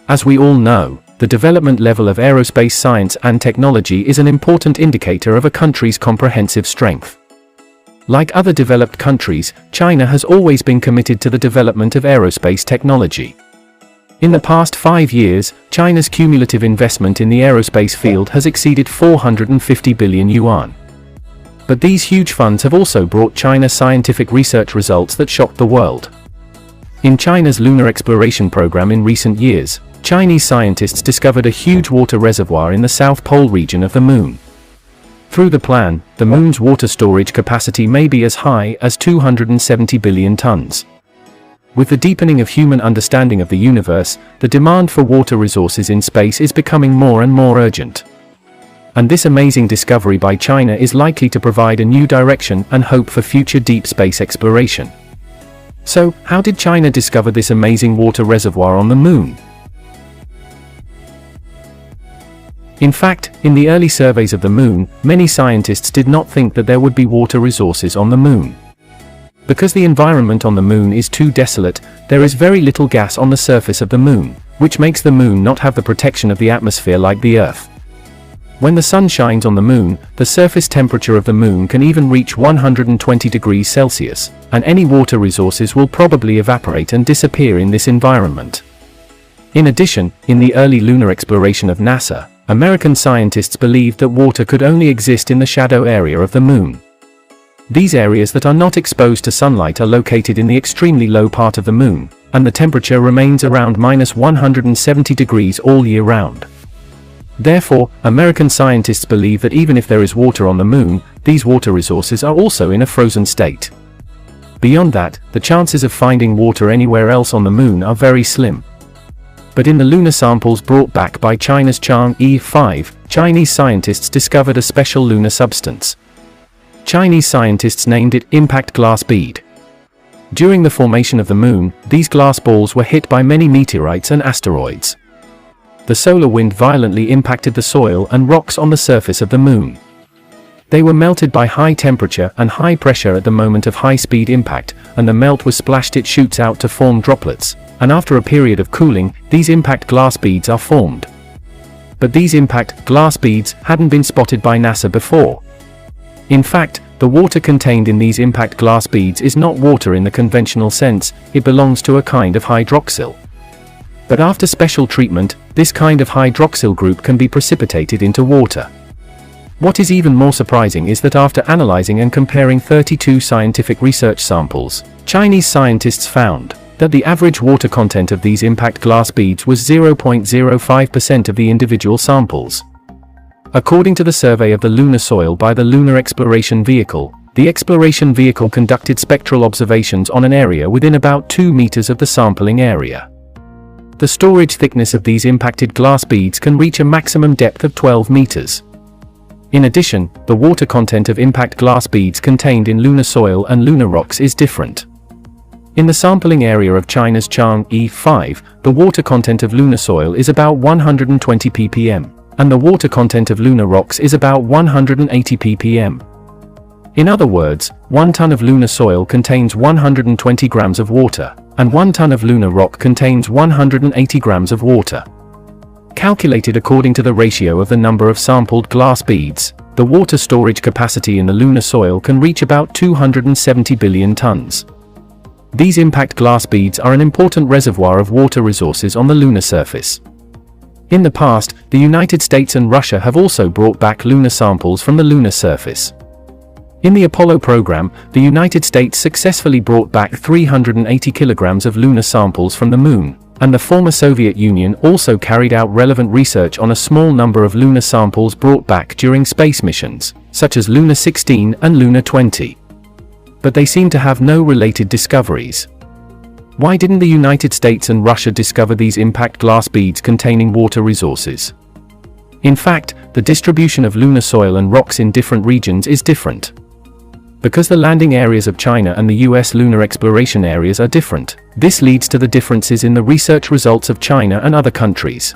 As we all know, the development level of aerospace science and technology is an important indicator of a country's comprehensive strength. Like other developed countries, China has always been committed to the development of aerospace technology. In the past 5 years, China's cumulative investment in the aerospace field has exceeded 450 billion yuan. But these huge funds have also brought China scientific research results that shocked the world. In China's lunar exploration program in recent years, Chinese scientists discovered a huge water reservoir in the South Pole region of the Moon. Through the plan, the Moon's water storage capacity may be as high as 270 billion tons. With the deepening of human understanding of the universe, the demand for water resources in space is becoming more and more urgent. And this amazing discovery by China is likely to provide a new direction and hope for future deep space exploration. So, how did China discover this amazing water reservoir on the Moon? In fact, in the early surveys of the Moon, many scientists did not think that there would be water resources on the Moon. Because the environment on the Moon is too desolate, there is very little gas on the surface of the Moon, which makes the Moon not have the protection of the atmosphere like the Earth. When the sun shines on the Moon, the surface temperature of the Moon can even reach 120 degrees Celsius, and any water resources will probably evaporate and disappear in this environment. In addition, in the early lunar exploration of NASA, American scientists believed that water could only exist in the shadow area of the Moon. These areas that are not exposed to sunlight are located in the extremely low part of the Moon, and the temperature remains around -170 degrees all year round. Therefore, American scientists believe that even if there is water on the Moon, these water resources are also in a frozen state. Beyond that, the chances of finding water anywhere else on the Moon are very slim. But in the lunar samples brought back by China's Chang'e 5, Chinese scientists discovered a special lunar substance. Chinese scientists named it impact glass bead. During the formation of the Moon, these glass balls were hit by many meteorites and asteroids. The solar wind violently impacted the soil and rocks on the surface of the Moon. They were melted by high temperature and high pressure at the moment of high-speed impact, and the melt was splashed. It shoots out to form droplets, and after a period of cooling, these impact glass beads are formed. But these impact glass beads hadn't been spotted by NASA before. In fact, the water contained in these impact glass beads is not water in the conventional sense, it belongs to a kind of hydroxyl. But after special treatment, this kind of hydroxyl group can be precipitated into water. What is even more surprising is that after analyzing and comparing 32 scientific research samples, Chinese scientists found that the average water content of these impact glass beads was 0.05% of the individual samples. According to the survey of the lunar soil by the Lunar Exploration Vehicle, the exploration vehicle conducted spectral observations on an area within about 2 meters of the sampling area. The storage thickness of these impacted glass beads can reach a maximum depth of 12 meters. In addition, the water content of impact glass beads contained in lunar soil and lunar rocks is different. In the sampling area of China's Chang'e 5, the water content of lunar soil is about 120 ppm, and the water content of lunar rocks is about 180 ppm. In other words, 1 ton of lunar soil contains 120 grams of water, and 1 ton of lunar rock contains 180 grams of water. Calculated according to the ratio of the number of sampled glass beads, the water storage capacity in the lunar soil can reach about 270 billion tons. These impact glass beads are an important reservoir of water resources on the lunar surface. In the past, the United States and Russia have also brought back lunar samples from the lunar surface. In the Apollo program, the United States successfully brought back 380 kilograms of lunar samples from the Moon, and the former Soviet Union also carried out relevant research on a small number of lunar samples brought back during space missions, such as Luna 16 and Luna 20. But they seem to have no related discoveries. Why didn't the United States and Russia discover these impact glass beads containing water resources? In fact, the distribution of lunar soil and rocks in different regions is different. Because the landing areas of China and the US lunar exploration areas are different, this leads to the differences in the research results of China and other countries.